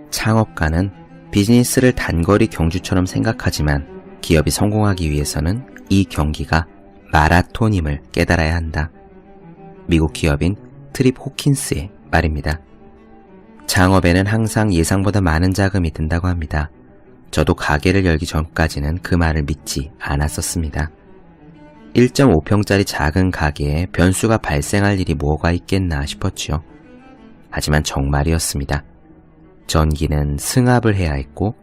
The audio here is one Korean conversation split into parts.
창업가는 비즈니스를 단거리 경주처럼 생각하지만 기업이 성공하기 위해서는 이 경기가 마라톤임을 깨달아야 한다. 미국 기업인 트립 호킨스의 말입니다. 창업에는 항상 예상보다 많은 자금이 든다고 합니다. 저도 가게를 열기 전까지는 그 말을 믿지 않았었습니다. 1.5평짜리 작은 가게에 변수가 발생할 일이 뭐가 있겠나 싶었지요. 하지만 정말이었습니다. 전기는 승합을 해야 했고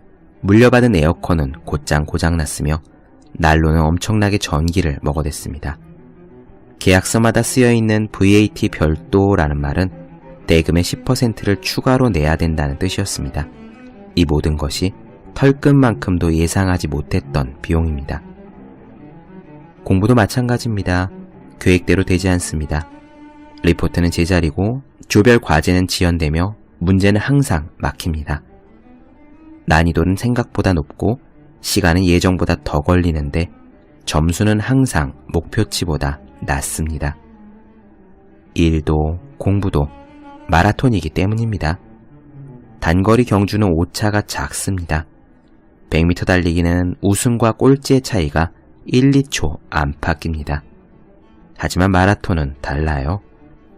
물려받은 에어컨은 곧장 고장났으며 난로는 엄청나게 전기를 먹어댔습니다. 계약서마다 쓰여있는 VAT 별도라는 말은 대금의 10%를 추가로 내야 된다는 뜻이었습니다. 이 모든 것이 털끝만큼도 예상하지 못했던 비용입니다. 공부도 마찬가지입니다. 계획대로 되지 않습니다. 리포트는 제자리고 조별 과제는 지연되며 문제는 항상 막힙니다. 난이도는 생각보다 높고 시간은 예정보다 더 걸리는데 점수는 항상 목표치보다 낮습니다. 일도 공부도 마라톤이기 때문입니다. 단거리 경주는 오차가 작습니다. 100m 달리기는 우승과 꼴찌의 차이가 1, 2초 안팎입니다. 하지만 마라톤은 달라요.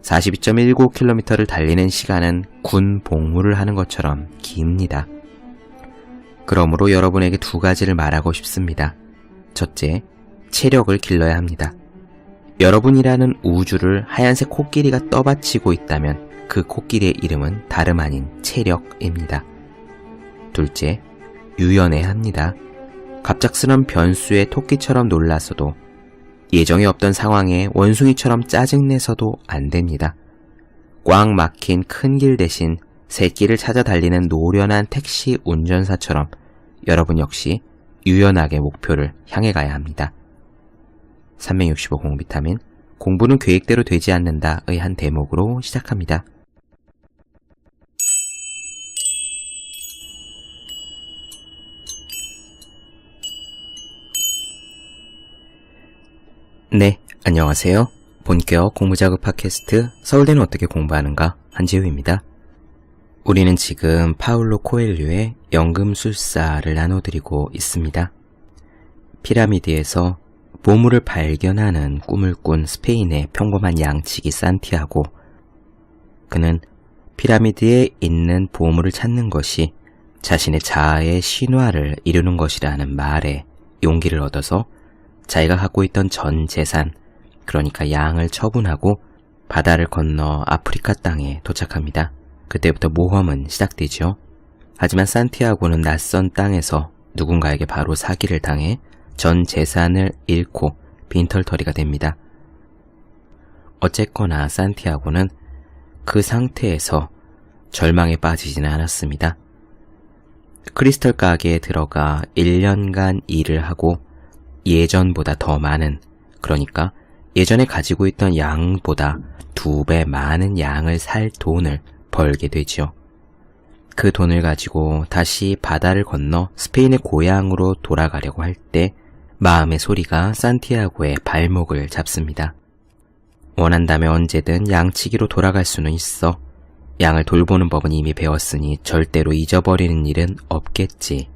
42.19km를 달리는 시간은 군 복무를 하는 것처럼 깁니다. 그러므로 여러분에게 두 가지를 말하고 싶습니다. 첫째, 체력을 길러야 합니다. 여러분이라는 우주를 하얀색 코끼리가 떠받치고 있다면 그 코끼리의 이름은 다름 아닌 체력입니다. 둘째, 유연해야 합니다. 갑작스런 변수에 토끼처럼 놀라서도 예정에 없던 상황에 원숭이처럼 짜증내서도 안 됩니다. 꽉 막힌 큰 길 대신 새길을 찾아 달리는 노련한 택시 운전사처럼 여러분 역시 유연하게 목표를 향해 가야 합니다. 365 공비타민, 공부는 계획대로 되지 않는다의 한 대목으로 시작합니다. 네, 안녕하세요. 본격 공부자극 팟캐스트 서울대는 어떻게 공부하는가 한지우입니다. 우리는 지금 파울로 코엘류의 연금술사를 나눠드리고 있습니다. 피라미드에서 보물을 발견하는 꿈을 꾼 스페인의 평범한 양치기 산티아고. 그는 피라미드에 있는 보물을 찾는 것이 자신의 자아의 신화를 이루는 것이라는 말에 용기를 얻어서 자기가 갖고 있던 전 재산, 그러니까 양을 처분하고 바다를 건너 아프리카 땅에 도착합니다. 그때부터 모험은 시작되죠. 하지만 산티아고는 낯선 땅에서 누군가에게 바로 사기를 당해 전 재산을 잃고 빈털터리가 됩니다. 어쨌거나 산티아고는 그 상태에서 절망에 빠지지는 않았습니다. 크리스털 가게에 들어가 1년간 일을 하고 예전보다 더 많은, 그러니까 예전에 가지고 있던 양보다 2배 많은 양을 살 돈을 벌게 되죠. 그 돈을 가지고 다시 바다를 건너 스페인의 고향으로 돌아가려고 할 때 마음의 소리가 산티아고의 발목을 잡습니다. 원한다면 언제든 양치기로 돌아갈 수는 있어. 양을 돌보는 법은 이미 배웠으니 절대로 잊어버리는 일은 없겠지.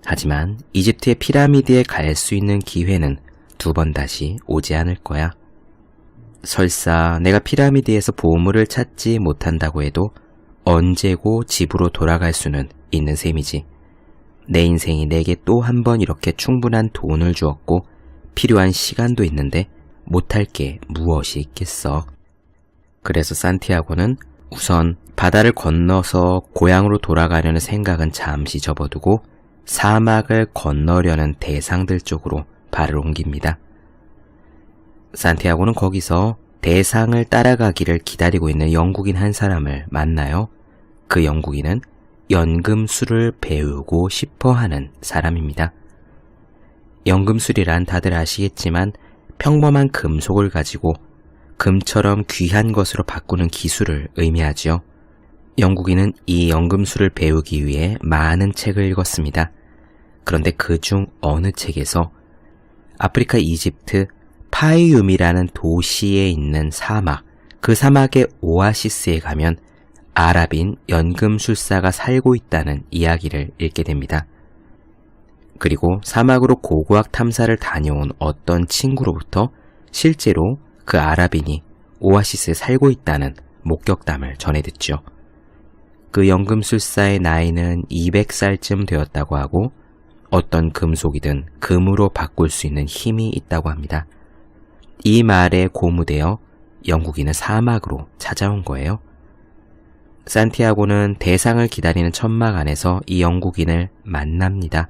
하지만 이집트의 피라미드에 갈 수 있는 기회는 2번 다시 오지 않을 거야. 설사 내가 피라미드에서 보물을 찾지 못한다고 해도 언제고 집으로 돌아갈 수는 있는 셈이지. 내 인생이 내게 또 한 번 이렇게 충분한 돈을 주었고 필요한 시간도 있는데 못할 게 무엇이 있겠어. 그래서 산티아고는 우선 바다를 건너서 고향으로 돌아가려는 생각은 잠시 접어두고 사막을 건너려는 대상들 쪽으로 발을 옮깁니다. 산티아고는 거기서 대상을 따라가기를 기다리고 있는 영국인 한 사람을 만나요. 그 영국인은 연금술을 배우고 싶어 하는 사람입니다. 연금술이란 다들 아시겠지만 평범한 금속을 가지고 금처럼 귀한 것으로 바꾸는 기술을 의미하죠. 영국인은 이 연금술을 배우기 위해 많은 책을 읽었습니다. 그런데 그중 어느 책에서 아프리카 이집트 파이읕이라는 도시에 있는 사막, 그 사막의 오아시스에 가면 아랍인 연금술사가 살고 있다는 이야기를 읽게 됩니다. 그리고 사막으로 고고학 탐사를 다녀온 어떤 친구로부터 실제로 그 아랍인이 오아시스에 살고 있다는 목격담을 전해 듣죠. 그 연금술사의 나이는 200살쯤 되었다고 하고 어떤 금속이든 금으로 바꿀 수 있는 힘이 있다고 합니다. 이 말에 고무되어 영국인은 사막으로 찾아온 거예요. 산티아고는 대상을 기다리는 천막 안에서 이 영국인을 만납니다.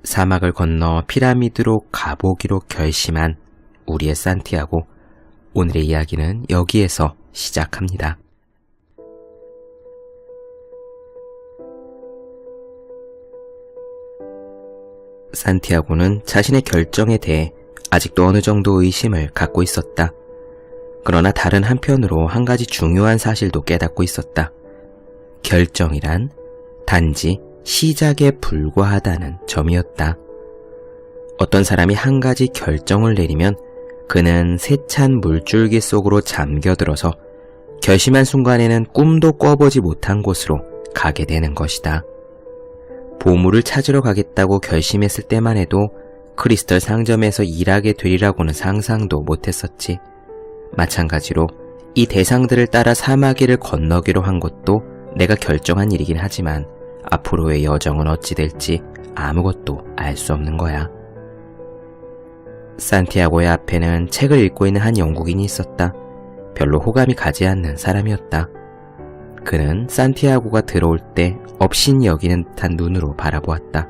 사막을 건너 피라미드로 가보기로 결심한 우리의 산티아고, 오늘의 이야기는 여기에서 시작합니다. 산티아고는 자신의 결정에 대해 아직도 어느 정도 의심을 갖고 있었다. 그러나 다른 한편으로 한 가지 중요한 사실도 깨닫고 있었다. 결정이란 단지 시작에 불과하다는 점이었다. 어떤 사람이 한 가지 결정을 내리면 그는 세찬 물줄기 속으로 잠겨들어서 결심한 순간에는 꿈도 꿔보지 못한 곳으로 가게 되는 것이다. 보물을 찾으러 가겠다고 결심했을 때만 해도 크리스털 상점에서 일하게 되리라고는 상상도 못했었지. 마찬가지로 이 대상들을 따라 사마귀를 건너기로 한 것도 내가 결정한 일이긴 하지만 앞으로의 여정은 어찌 될지 아무것도 알 수 없는 거야. 산티아고의 앞에는 책을 읽고 있는 한 영국인이 있었다. 별로 호감이 가지 않는 사람이었다. 그는 산티아고가 들어올 때 업신 여기는 듯한 눈으로 바라보았다.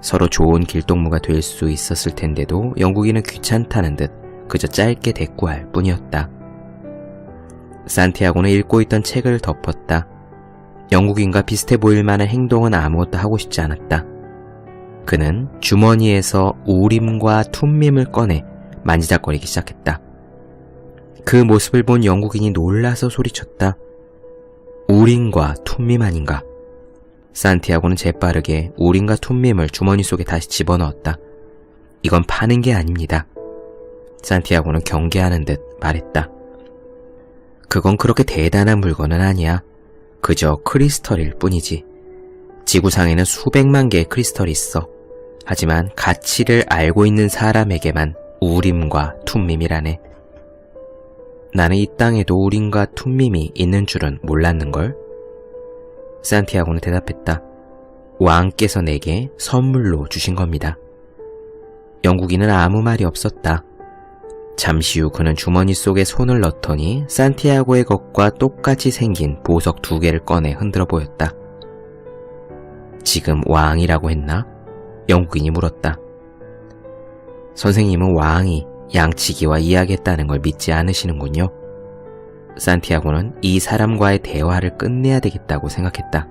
서로 좋은 길동무가 될 수 있었을 텐데도 영국인은 귀찮다는 듯 그저 짧게 대꾸할 뿐이었다. 산티아고는 읽고 있던 책을 덮었다. 영국인과 비슷해 보일 만한 행동은 아무것도 하고 싶지 않았다. 그는 주머니에서 우림과 툰밈을 꺼내 만지작거리기 시작했다. 그 모습을 본 영국인이 놀라서 소리쳤다. 우림과 툰밈 아닌가? 산티아고는 재빠르게 우림과 툰밈을 주머니 속에 다시 집어넣었다. 이건 파는 게 아닙니다. 산티아고는 경계하는 듯 말했다. 그건 그렇게 대단한 물건은 아니야. 그저 크리스털일 뿐이지. 지구상에는 수백만 개의 크리스털이 있어. 하지만 가치를 알고 있는 사람에게만 우림과 툰밈이라네. 나는 이 땅에도 우림과 툰밈이 있는 줄은 몰랐는걸? 산티아고는 대답했다. 왕께서 내게 선물로 주신 겁니다. 영국인은 아무 말이 없었다. 잠시 후 그는 주머니 속에 손을 넣더니 산티아고의 것과 똑같이 생긴 보석 2개를 꺼내 흔들어 보였다. 지금 왕이라고 했나? 영국인이 물었다. 선생님은 왕이 양치기와 이야기했다는 걸 믿지 않으시는군요. 산티아고는 이 사람과의 대화를 끝내야 되겠다고 생각했다.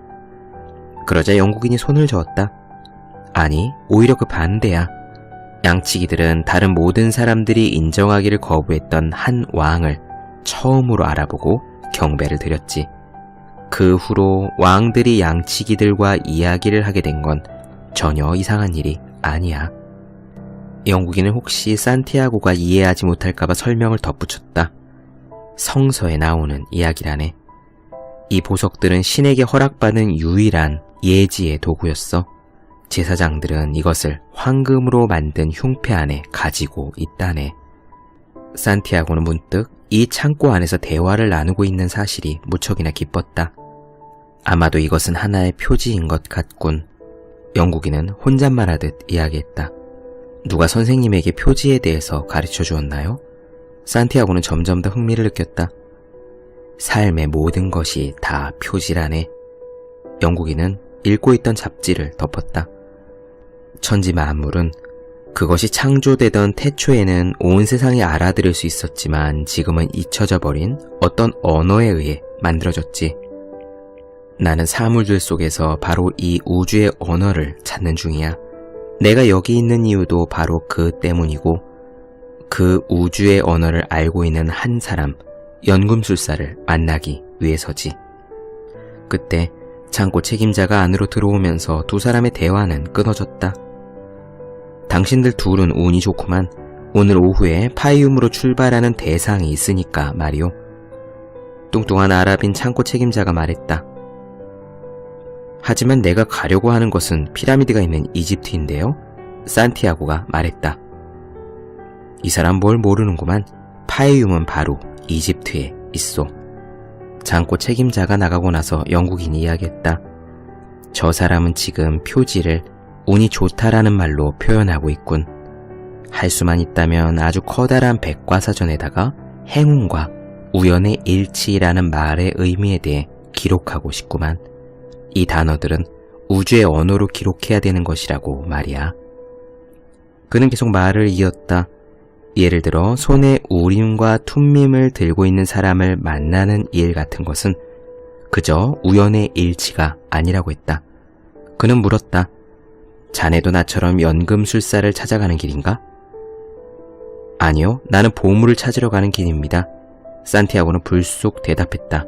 그러자 영국인이 손을 저었다. 아니, 오히려 그 반대야. 양치기들은 다른 모든 사람들이 인정하기를 거부했던 한 왕을 처음으로 알아보고 경배를 드렸지. 그 후로 왕들이 양치기들과 이야기를 하게 된 건 전혀 이상한 일이 아니야. 영국인은 혹시 산티아고가 이해하지 못할까봐 설명을 덧붙였다. 성서에 나오는 이야기라네. 이 보석들은 신에게 허락받은 유일한 예지의 도구였어. 제사장들은 이것을 황금으로 만든 흉패 안에 가지고 있다네. 산티아고는 문득 이 창고 안에서 대화를 나누고 있는 사실이 무척이나 기뻤다. 아마도 이것은 하나의 표지인 것 같군. 영국인은 혼잣말하듯 이야기했다. 누가 선생님에게 표지에 대해서 가르쳐 주었나요? 산티아고는 점점 더 흥미를 느꼈다. 삶의 모든 것이 다 표지라네. 영국인은 읽고 있던 잡지를 덮었다. 천지 만물은 그것이 창조되던 태초에는 온 세상이 알아들을 수 있었지만 지금은 잊혀져 버린 어떤 언어에 의해 만들어졌지. 나는 사물들 속에서 바로 이 우주의 언어를 찾는 중이야. 내가 여기 있는 이유도 바로 그 때문이고 그 우주의 언어를 알고 있는 한 사람, 연금술사를 만나기 위해서지. 그때 창고 책임자가 안으로 들어오면서 두 사람의 대화는 끊어졌다. 당신들 둘은 운이 좋구만. 오늘 오후에 파이움으로 출발하는 대상이 있으니까 말이오. 뚱뚱한 아랍인 창고 책임자가 말했다. 하지만 내가 가려고 하는 것은 피라미드가 있는 이집트인데요. 산티아고가 말했다. 이 사람 뭘 모르는구만. 파에윰은 바로 이집트에 있어. 창고 책임자가 나가고 나서 영국인이 이야기했다. 저 사람은 지금 표지를 운이 좋다라는 말로 표현하고 있군. 할 수만 있다면 아주 커다란 백과사전에다가 행운과 우연의 일치라는 말의 의미에 대해 기록하고 싶구만. 이 단어들은 우주의 언어로 기록해야 되는 것이라고 말이야. 그는 계속 말을 이었다. 예를 들어 손에 우림과 툼밈을 들고 있는 사람을 만나는 일 같은 것은 그저 우연의 일치가 아니라고 했다. 그는 물었다. 자네도 나처럼 연금술사를 찾아가는 길인가? 아니요, 나는 보물을 찾으러 가는 길입니다. 산티아고는 불쑥 대답했다.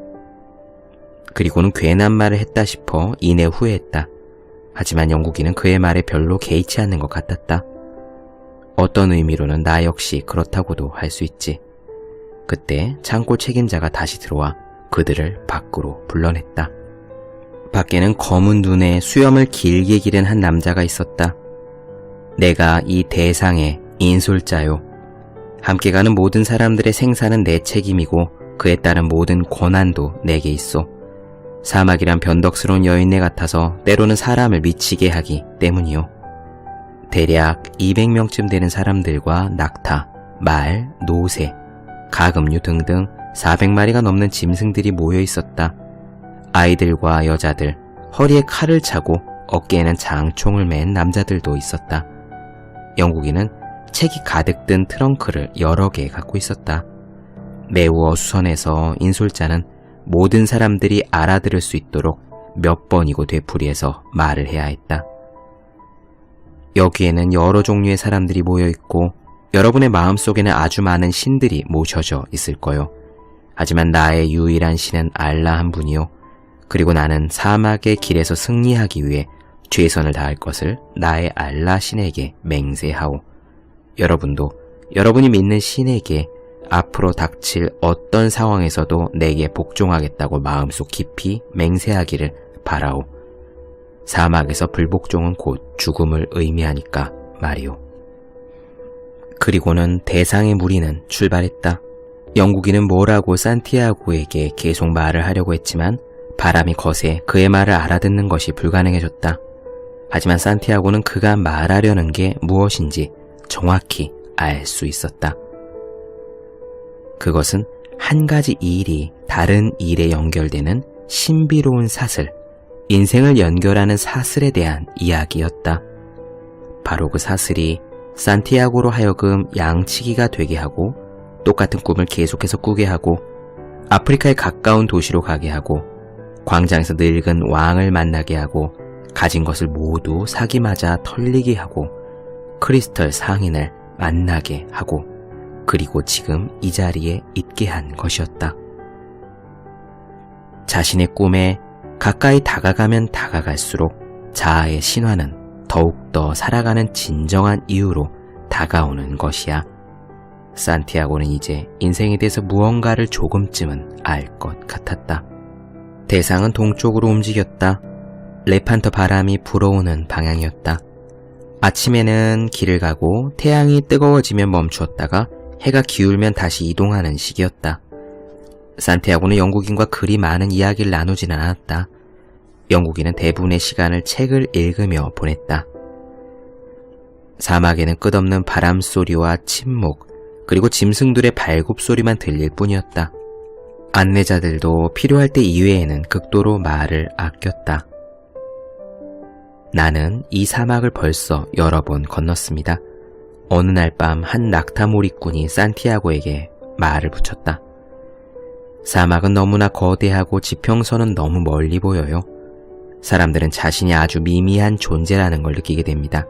그리고는 괜한 말을 했다 싶어 이내 후회했다. 하지만 영국인은 그의 말에 별로 개의치 않는 것 같았다. 어떤 의미로는 나 역시 그렇다고도 할 수 있지. 그때 창고 책임자가 다시 들어와 그들을 밖으로 불러냈다. 밖에는 검은 눈에 수염을 길게 기른 한 남자가 있었다. 내가 이 대상의 인솔자요. 함께 가는 모든 사람들의 생사는 내 책임이고 그에 따른 모든 권한도 내게 있어. 사막이란 변덕스러운 여인네 같아서 때로는 사람을 미치게 하기 때문이요. 대략 200명쯤 되는 사람들과 낙타, 말, 노새, 가금류 등등 400마리가 넘는 짐승들이 모여 있었다. 아이들과 여자들, 허리에 칼을 차고 어깨에는 장총을 맨 남자들도 있었다. 영국인은 책이 가득 든 트렁크를 여러 개 갖고 있었다. 매우 어수선해서 인솔자는 모든 사람들이 알아들을 수 있도록 몇 번이고 되풀이해서 말을 해야 했다. 여기에는 여러 종류의 사람들이 모여 있고 여러분의 마음속에는 아주 많은 신들이 모셔져 있을 거요. 하지만 나의 유일한 신은 알라 한 분이요. 그리고 나는 사막의 길에서 승리하기 위해 최선을 다할 것을 나의 알라 신에게 맹세하오. 여러분도 여러분이 믿는 신에게 앞으로 닥칠 어떤 상황에서도 내게 복종하겠다고 마음속 깊이 맹세하기를 바라오. 사막에서 불복종은 곧 죽음을 의미하니까 말이오. 그리고는 대상의 무리는 출발했다. 영국인은 뭐라고 산티아고에게 계속 말을 하려고 했지만 바람이 거세 그의 말을 알아듣는 것이 불가능해졌다. 하지만 산티아고는 그가 말하려는 게 무엇인지 정확히 알 수 있었다. 그것은 한 가지 일이 다른 일에 연결되는 신비로운 사슬, 인생을 연결하는 사슬에 대한 이야기였다. 바로 그 사슬이 산티아고로 하여금 양치기가 되게 하고 똑같은 꿈을 계속해서 꾸게 하고 아프리카의 가까운 도시로 가게 하고 광장에서 늙은 왕을 만나게 하고 가진 것을 모두 사기맞아 털리게 하고 크리스털 상인을 만나게 하고 그리고 지금 이 자리에 있게 한 것이었다. 자신의 꿈에 가까이 다가가면 다가갈수록 자아의 신화는 더욱더 살아가는 진정한 이유로 다가오는 것이야. 산티아고는 이제 인생에 대해서 무언가를 조금쯤은 알 것 같았다. 대상은 동쪽으로 움직였다. 레판터 바람이 불어오는 방향이었다. 아침에는 길을 가고 태양이 뜨거워지면 멈추었다가 해가 기울면 다시 이동하는 시기였다. 산티아고는 영국인과 그리 많은 이야기를 나누진 않았다. 영국인은 대부분의 시간을 책을 읽으며 보냈다. 사막에는 끝없는 바람소리와 침묵, 그리고 짐승들의 발굽소리만 들릴 뿐이었다. 안내자들도 필요할 때 이외에는 극도로 말을 아꼈다. 나는 이 사막을 벌써 여러 번 건넜습니다. 어느 날 밤 한 낙타몰이꾼이 산티아고에게 말을 붙였다. 사막은 너무나 거대하고 지평선은 너무 멀리 보여요. 사람들은 자신이 아주 미미한 존재라는 걸 느끼게 됩니다.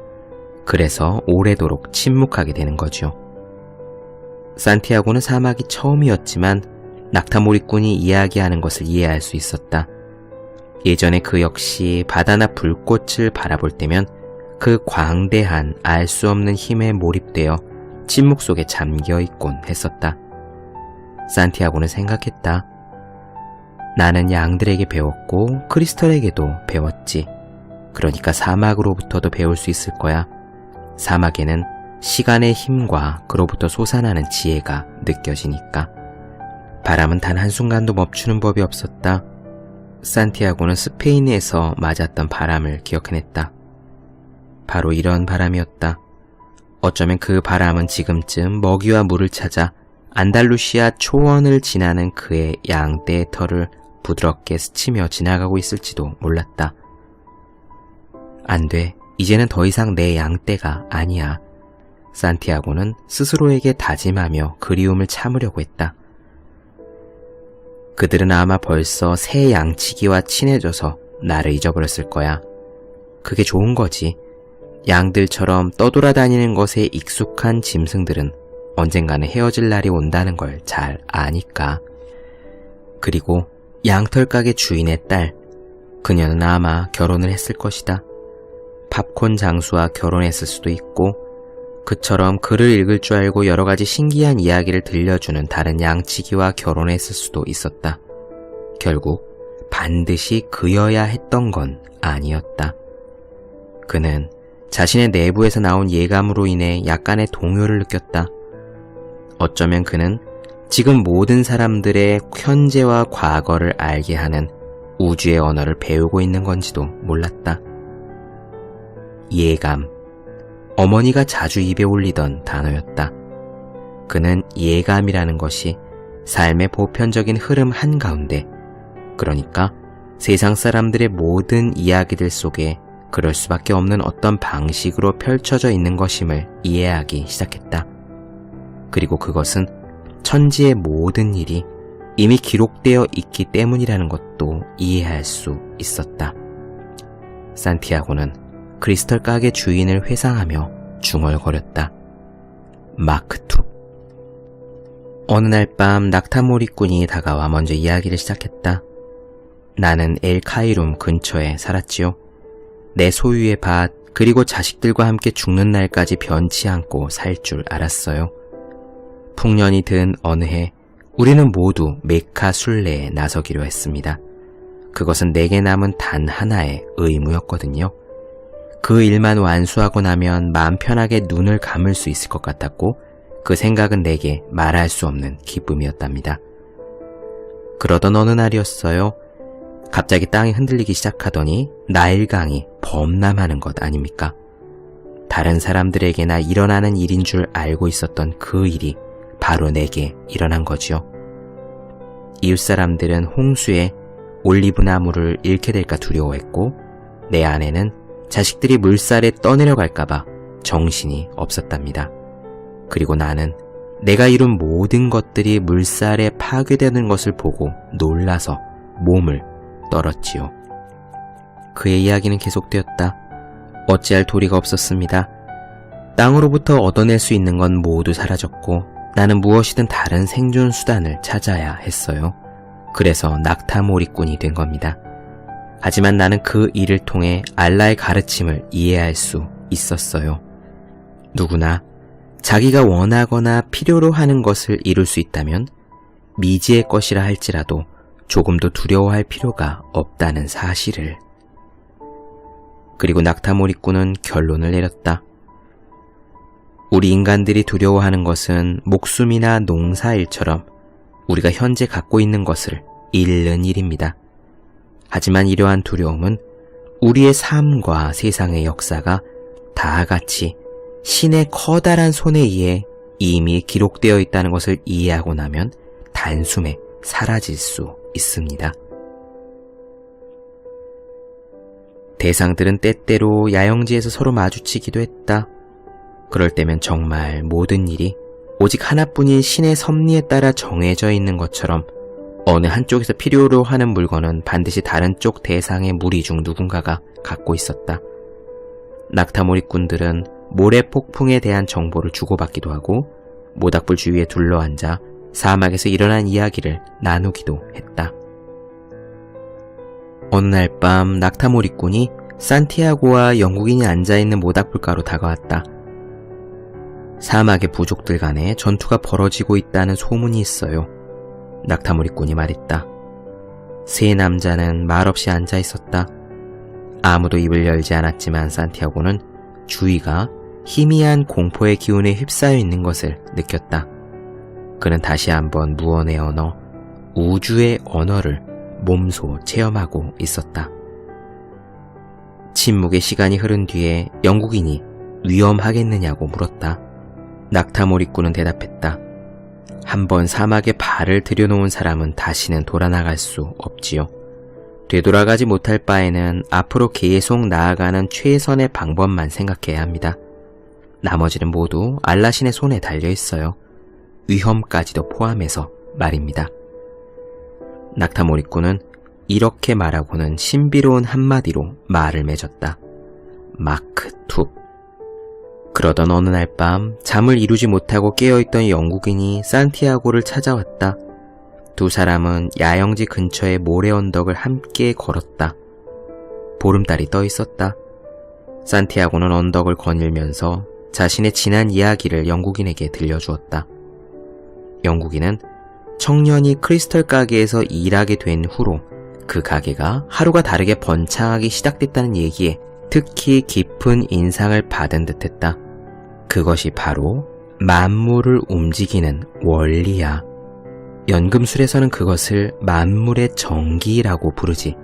그래서 오래도록 침묵하게 되는 거죠. 산티아고는 사막이 처음이었지만 낙타몰이꾼이 이야기하는 것을 이해할 수 있었다. 예전에 그 역시 바다나 불꽃을 바라볼 때면 그 광대한 알 수 없는 힘에 몰입되어 침묵 속에 잠겨있곤 했었다. 산티아고는 생각했다. 나는 양들에게 배웠고 크리스털에게도 배웠지. 그러니까 사막으로부터도 배울 수 있을 거야. 사막에는 시간의 힘과 그로부터 솟아나는 지혜가 느껴지니까. 바람은 단 한순간도 멈추는 법이 없었다. 산티아고는 스페인에서 맞았던 바람을 기억해냈다. 바로 이런 바람이었다. 어쩌면 그 바람은 지금쯤 먹이와 물을 찾아 안달루시아 초원을 지나는 그의 양떼의 털을 부드럽게 스치며 지나가고 있을지도 몰랐다. 안 돼. 이제는 더 이상 내 양떼가 아니야. 산티아고는 스스로에게 다짐하며 그리움을 참으려고 했다. 그들은 아마 벌써 새 양치기와 친해져서 나를 잊어버렸을 거야. 그게 좋은 거지. 양들처럼 떠돌아다니는 것에 익숙한 짐승들은 언젠가는 헤어질 날이 온다는 걸 잘 아니까. 그리고 양털가게 주인의 딸, 그녀는 아마 결혼을 했을 것이다. 팝콘 장수와 결혼했을 수도 있고, 그처럼 글을 읽을 줄 알고 여러 가지 신기한 이야기를 들려주는 다른 양치기와 결혼했을 수도 있었다. 결국 반드시 그여야 했던 건 아니었다. 그는 자신의 내부에서 나온 예감으로 인해 약간의 동요를 느꼈다. 어쩌면 그는 지금 모든 사람들의 현재와 과거를 알게 하는 우주의 언어를 배우고 있는 건지도 몰랐다. 예감. 어머니가 자주 입에 올리던 단어였다. 그는 예감이라는 것이 삶의 보편적인 흐름 한가운데, 그러니까 세상 사람들의 모든 이야기들 속에 그럴 수밖에 없는 어떤 방식으로 펼쳐져 있는 것임을 이해하기 시작했다. 그리고 그것은 천지의 모든 일이 이미 기록되어 있기 때문이라는 것도 이해할 수 있었다. 산티아고는 크리스털 가게 주인을 회상하며 중얼거렸다. 마크2. 어느 날 밤 낙타몰이꾼이 다가와 먼저 이야기를 시작했다. 나는 엘 카이룸 근처에 살았지요. 내 소유의 밭, 그리고 자식들과 함께 죽는 날까지 변치 않고 살 줄 알았어요. 풍년이 든 어느 해 우리는 모두 메카 순례에 나서기로 했습니다. 그것은 내게 남은 단 하나의 의무였거든요. 그 일만 완수하고 나면 마음 편하게 눈을 감을 수 있을 것 같았고, 그 생각은 내게 말할 수 없는 기쁨이었답니다. 그러던 어느 날이었어요. 갑자기 땅이 흔들리기 시작하더니 나일강이 범람하는 것 아닙니까? 다른 사람들에게나 일어나는 일인 줄 알고 있었던 그 일이 바로 내게 일어난 거지요. 이웃 사람들은 홍수에 올리브 나무를 잃게 될까 두려워했고, 내 아내는 자식들이 물살에 떠내려갈까봐 정신이 없었답니다. 그리고 나는 내가 이룬 모든 것들이 물살에 파괴되는 것을 보고 놀라서 몸을 떨었지요. 그의 이야기는 계속되었다. 어찌할 도리가 없었습니다. 땅으로부터 얻어낼 수 있는 건 모두 사라졌고, 나는 무엇이든 다른 생존 수단을 찾아야 했어요. 그래서 낙타몰이꾼이 된 겁니다. 하지만 나는 그 일을 통해 알라의 가르침을 이해할 수 있었어요. 누구나 자기가 원하거나 필요로 하는 것을 이룰 수 있다면 미지의 것이라 할지라도 조금도 두려워할 필요가 없다는 사실을. 그리고 낙타몰이꾼은 결론을 내렸다. 우리 인간들이 두려워하는 것은 목숨이나 농사일처럼 우리가 현재 갖고 있는 것을 잃는 일입니다. 하지만 이러한 두려움은 우리의 삶과 세상의 역사가 다 같이 신의 커다란 손에 의해 이미 기록되어 있다는 것을 이해하고 나면 단숨에 사라질 수 있습니다. 대상들은 때때로 야영지에서 서로 마주치기도 했다. 그럴 때면 정말 모든 일이 오직 하나뿐인 신의 섭리에 따라 정해져 있는 것처럼 어느 한쪽에서 필요로 하는 물건은 반드시 다른 쪽 대상의 무리 중 누군가가 갖고 있었다. 낙타몰이꾼들은 모래 폭풍에 대한 정보를 주고받기도 하고 모닥불 주위에 둘러앉아 사막에서 일어난 이야기를 나누기도 했다. 어느 날 밤 낙타몰이꾼이 산티아고와 영국인이 앉아있는 모닥불가로 다가왔다. 사막의 부족들 간에 전투가 벌어지고 있다는 소문이 있어요. 낙타몰이꾼이 말했다. 세 남자는 말없이 앉아 있었다. 아무도 입을 열지 않았지만 산티아고는 주위가 희미한 공포의 기운에 휩싸여 있는 것을 느꼈다. 그는 다시 한번 무언의 언어, 우주의 언어를 몸소 체험하고 있었다. 침묵의 시간이 흐른 뒤에 영국인이 위험하겠느냐고 물었다. 낙타몰입꾼은 대답했다. 한번 사막에 발을 들여놓은 사람은 다시는 돌아나갈 수 없지요. 되돌아가지 못할 바에는 앞으로 계속 나아가는 최선의 방법만 생각해야 합니다. 나머지는 모두 알라신의 손에 달려있어요. 위험까지도 포함해서 말입니다. 낙타몰입꾼은 이렇게 말하고는 신비로운 한마디로 말을 맺었다. 마크 II. 그러던 어느 날 밤 잠을 이루지 못하고 깨어있던 영국인이 산티아고를 찾아왔다. 두 사람은 야영지 근처의 모래 언덕을 함께 걸었다. 보름달이 떠 있었다. 산티아고는 언덕을 거닐면서 자신의 지난 이야기를 영국인에게 들려주었다. 영국인은 청년이 크리스털 가게에서 일하게 된 후로 그 가게가 하루가 다르게 번창하기 시작됐다는 얘기에 특히 깊은 인상을 받은 듯했다. 그것이 바로 만물을 움직이는 원리야. 연금술에서는 그것을 만물의 정기라고 부르지.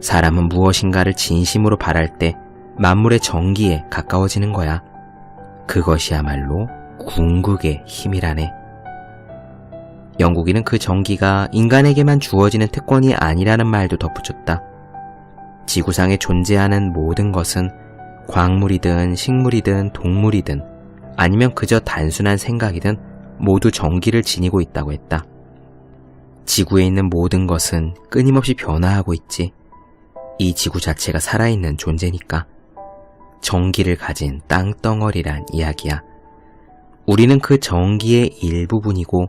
사람은 무엇인가를 진심으로 바랄 때 만물의 정기에 가까워지는 거야. 그것이야말로 궁극의 힘이라네. 영국인은 그 정기가 인간에게만 주어지는 특권이 아니라는 말도 덧붙였다. 지구상에 존재하는 모든 것은 광물이든 식물이든 동물이든 아니면 그저 단순한 생각이든 모두 정기를 지니고 있다고 했다. 지구에 있는 모든 것은 끊임없이 변화하고 있지. 이 지구 자체가 살아있는 존재니까. 정기를 가진 땅덩어리란 이야기야. 우리는 그 정기의 일부분이고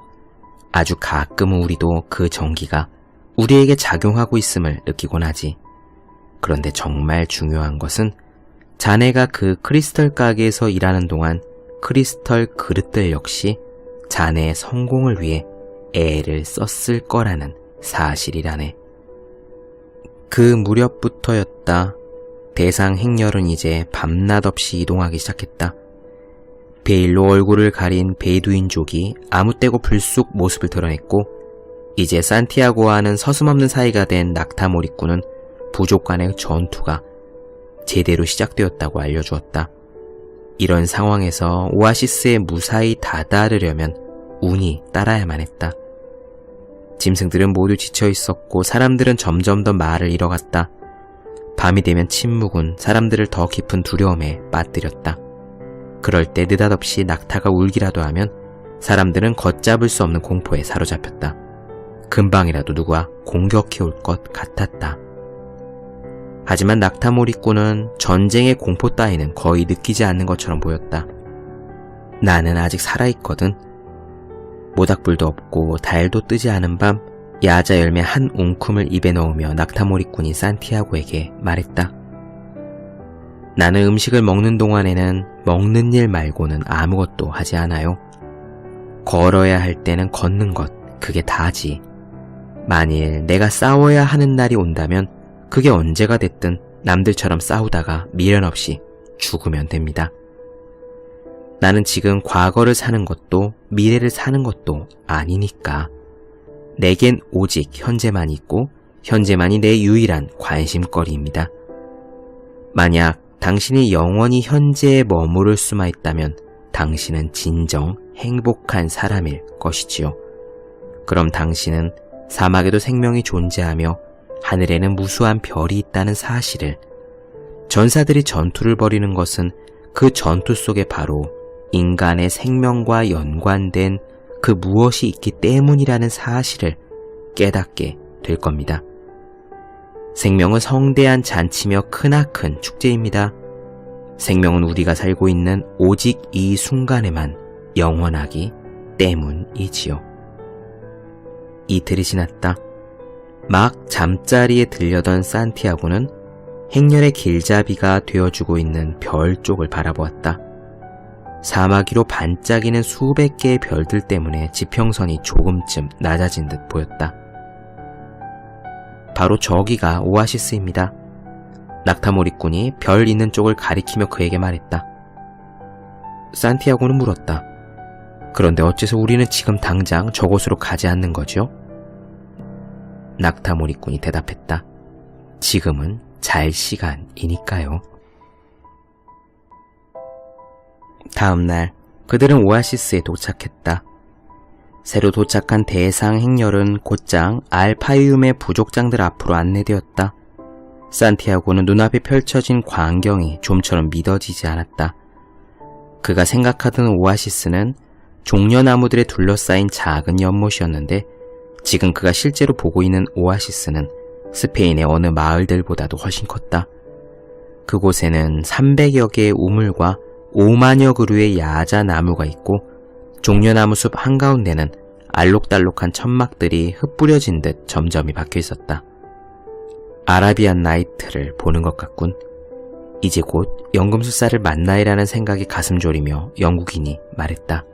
아주 가끔은 우리도 그 정기가 우리에게 작용하고 있음을 느끼곤 하지. 그런데 정말 중요한 것은 자네가 그 크리스털 가게에서 일하는 동안 크리스털 그릇들 역시 자네의 성공을 위해 애를 썼을 거라는 사실이라네. 그 무렵부터였다. 대상 행렬은 이제 밤낮 없이 이동하기 시작했다. 베일로 얼굴을 가린 베두인족이 아무 때고 불쑥 모습을 드러냈고 이제 산티아고와는 서슴없는 사이가 된 낙타몰입꾼은 부족 간의 전투가 제대로 시작되었다고 알려주었다. 이런 상황에서 오아시스에 무사히 다다르려면 운이 따라야만 했다. 짐승들은 모두 지쳐 있었고 사람들은 점점 더 말을 잃어갔다. 밤이 되면 침묵은 사람들을 더 깊은 두려움에 빠뜨렸다. 그럴 때 느닷없이 낙타가 울기라도 하면 사람들은 걷잡을 수 없는 공포에 사로잡혔다. 금방이라도 누가 공격해 올 것 같았다. 하지만 낙타몰입꾼은 전쟁의 공포 따위는 거의 느끼지 않는 것처럼 보였다. 나는 아직 살아있거든. 모닥불도 없고 달도 뜨지 않은 밤 야자 열매 한 웅큼을 입에 넣으며 낙타몰입꾼이 산티아고에게 말했다. 나는 음식을 먹는 동안에는 먹는 일 말고는 아무것도 하지 않아요. 걸어야 할 때는 걷는 것, 그게 다지. 만일 내가 싸워야 하는 날이 온다면 그게 언제가 됐든 남들처럼 싸우다가 미련 없이 죽으면 됩니다. 나는 지금 과거를 사는 것도 미래를 사는 것도 아니니까. 내겐 오직 현재만 있고 현재만이 내 유일한 관심거리입니다. 만약 당신이 영원히 현재에 머무를 수만 있다면 당신은 진정 행복한 사람일 것이지요. 그럼 당신은 사막에도 생명이 존재하며 하늘에는 무수한 별이 있다는 사실을, 전사들이 전투를 벌이는 것은 그 전투 속에 바로 인간의 생명과 연관된 그 무엇이 있기 때문이라는 사실을 깨닫게 될 겁니다. 생명은 성대한 잔치며 크나큰 축제입니다. 생명은 우리가 살고 있는 오직 이 순간에만 영원하기 때문이지요. 이틀이 지났다. 막 잠자리에 들려던 산티아고는 행렬의 길잡이가 되어주고 있는 별 쪽을 바라보았다. 사막 위로 반짝이는 수백 개의 별들 때문에 지평선이 조금쯤 낮아진 듯 보였다. 바로 저기가 오아시스입니다. 낙타몰이꾼이 별 있는 쪽을 가리키며 그에게 말했다. 산티아고는 물었다. 그런데 어째서 우리는 지금 당장 저곳으로 가지 않는 거죠? 낙타몰이꾼이 대답했다. 지금은 잘 시간이니까요. 다음날 그들은 오아시스에 도착했다. 새로 도착한 대상 행렬은 곧장 알파이움의 부족장들 앞으로 안내되었다. 산티아고는 눈앞에 펼쳐진 광경이 좀처럼 믿어지지 않았다. 그가 생각하던 오아시스는 종려나무들에 둘러싸인 작은 연못이었는데 지금 그가 실제로 보고 있는 오아시스는 스페인의 어느 마을들보다도 훨씬 컸다. 그곳에는 300여 개의 우물과 5만여 그루의 야자 나무가 있고 종려나무 숲 한가운데는 알록달록한 천막들이 흩뿌려진 듯 점점이 박혀 있었다. 아라비안 나이트를 보는 것 같군. 이제 곧 연금술사를 만나이라는 생각이 가슴 졸이며 영국인이 말했다.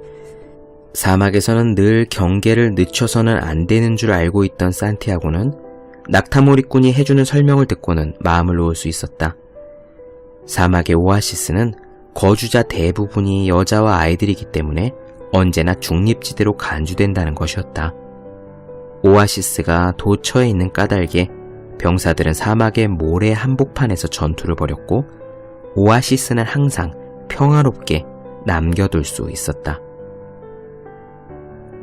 사막에서는 늘 경계를 늦춰서는 안 되는 줄 알고 있던 산티아고는 낙타몰이꾼이 해주는 설명을 듣고는 마음을 놓을 수 있었다. 사막의 오아시스는 거주자 대부분이 여자와 아이들이기 때문에 언제나 중립지대로 간주된다는 것이었다. 오아시스가 도처에 있는 까닭에 병사들은 사막의 모래 한복판에서 전투를 벌였고 오아시스는 항상 평화롭게 남겨둘 수 있었다.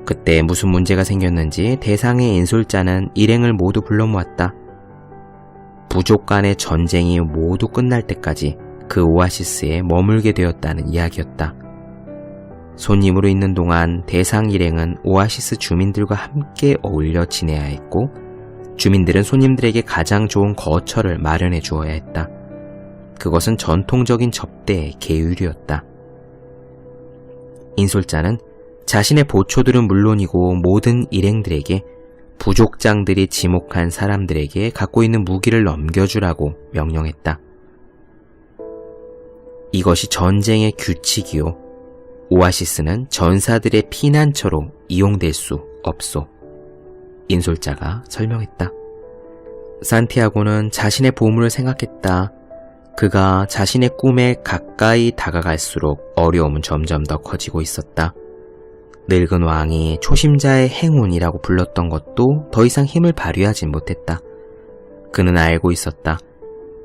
그때 무슨 문제가 생겼는지 대상의 인솔자는 일행을 모두 불러 모았다. 부족 간의 전쟁이 모두 끝날 때까지 그 오아시스에 머물게 되었다는 이야기였다. 손님으로 있는 동안 대상 일행은 오아시스 주민들과 함께 어울려 지내야 했고 주민들은 손님들에게 가장 좋은 거처를 마련해 주어야 했다. 그것은 전통적인 접대의 계율이었다. 인솔자는 자신의 보초들은 물론이고 모든 일행들에게 부족장들이 지목한 사람들에게 갖고 있는 무기를 넘겨주라고 명령했다. 이것이 전쟁의 규칙이요. 오아시스는 전사들의 피난처로 이용될 수 없소. 인솔자가 설명했다. 산티아고는 자신의 보물을 생각했다. 그가 자신의 꿈에 가까이 다가갈수록 어려움은 점점 더 커지고 있었다. 늙은 왕이 초심자의 행운이라고 불렀던 것도 더 이상 힘을 발휘하진 못했다. 그는 알고 있었다.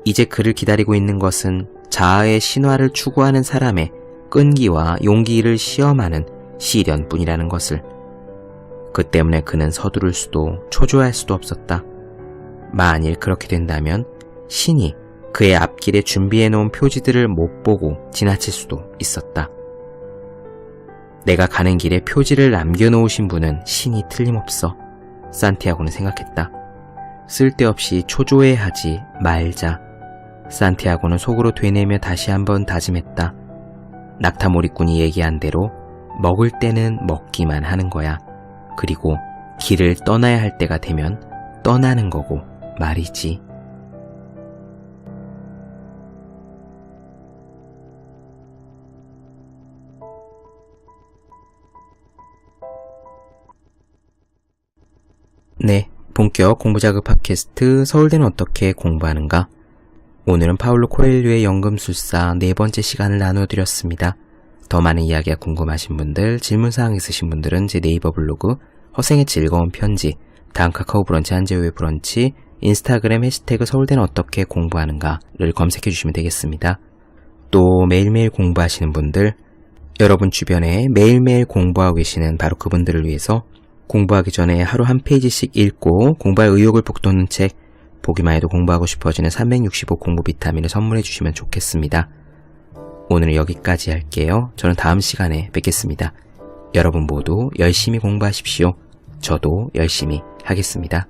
이제 그를 기다리고 있는 것은 자아의 신화를 추구하는 사람의 끈기와 용기를 시험하는 시련뿐이라는 것을. 그 때문에 그는 서두를 수도 초조할 수도 없었다. 만일 그렇게 된다면 신이 그의 앞길에 준비해놓은 표지들을 못 보고 지나칠 수도 있었다. 내가 가는 길에 표지를 남겨놓으신 분은 신이 틀림없어. 산티아고는 생각했다. 쓸데없이 초조해하지 말자. 산티아고는 속으로 되뇌며 다시 한번 다짐했다. 낙타몰이꾼이 얘기한 대로 먹을 때는 먹기만 하는 거야. 그리고 길을 떠나야 할 때가 되면 떠나는 거고 말이지. 네, 본격 공부자극 팟캐스트 서울대는 어떻게 공부하는가? 오늘은 파울로 코엘료의 연금술사 4번째 시간을 나눠드렸습니다. 더 많은 이야기가 궁금하신 분들, 질문사항 있으신 분들은 제 네이버 블로그 허생의 즐거운 편지, 다음 카카오 브런치 한재우의 브런치, 인스타그램 해시태그 서울대는 어떻게 공부하는가를 검색해 주시면 되겠습니다. 또 매일매일 공부하시는 분들, 여러분 주변에 매일매일 공부하고 계시는 바로 그분들을 위해서 공부하기 전에 하루 한 페이지씩 읽고 공부할 의욕을 북돋는 책, 보기만 해도 공부하고 싶어지는 365 공부 비타민을 선물해 주시면 좋겠습니다. 오늘은 여기까지 할게요. 저는 다음 시간에 뵙겠습니다. 여러분 모두 열심히 공부하십시오. 저도 열심히 하겠습니다.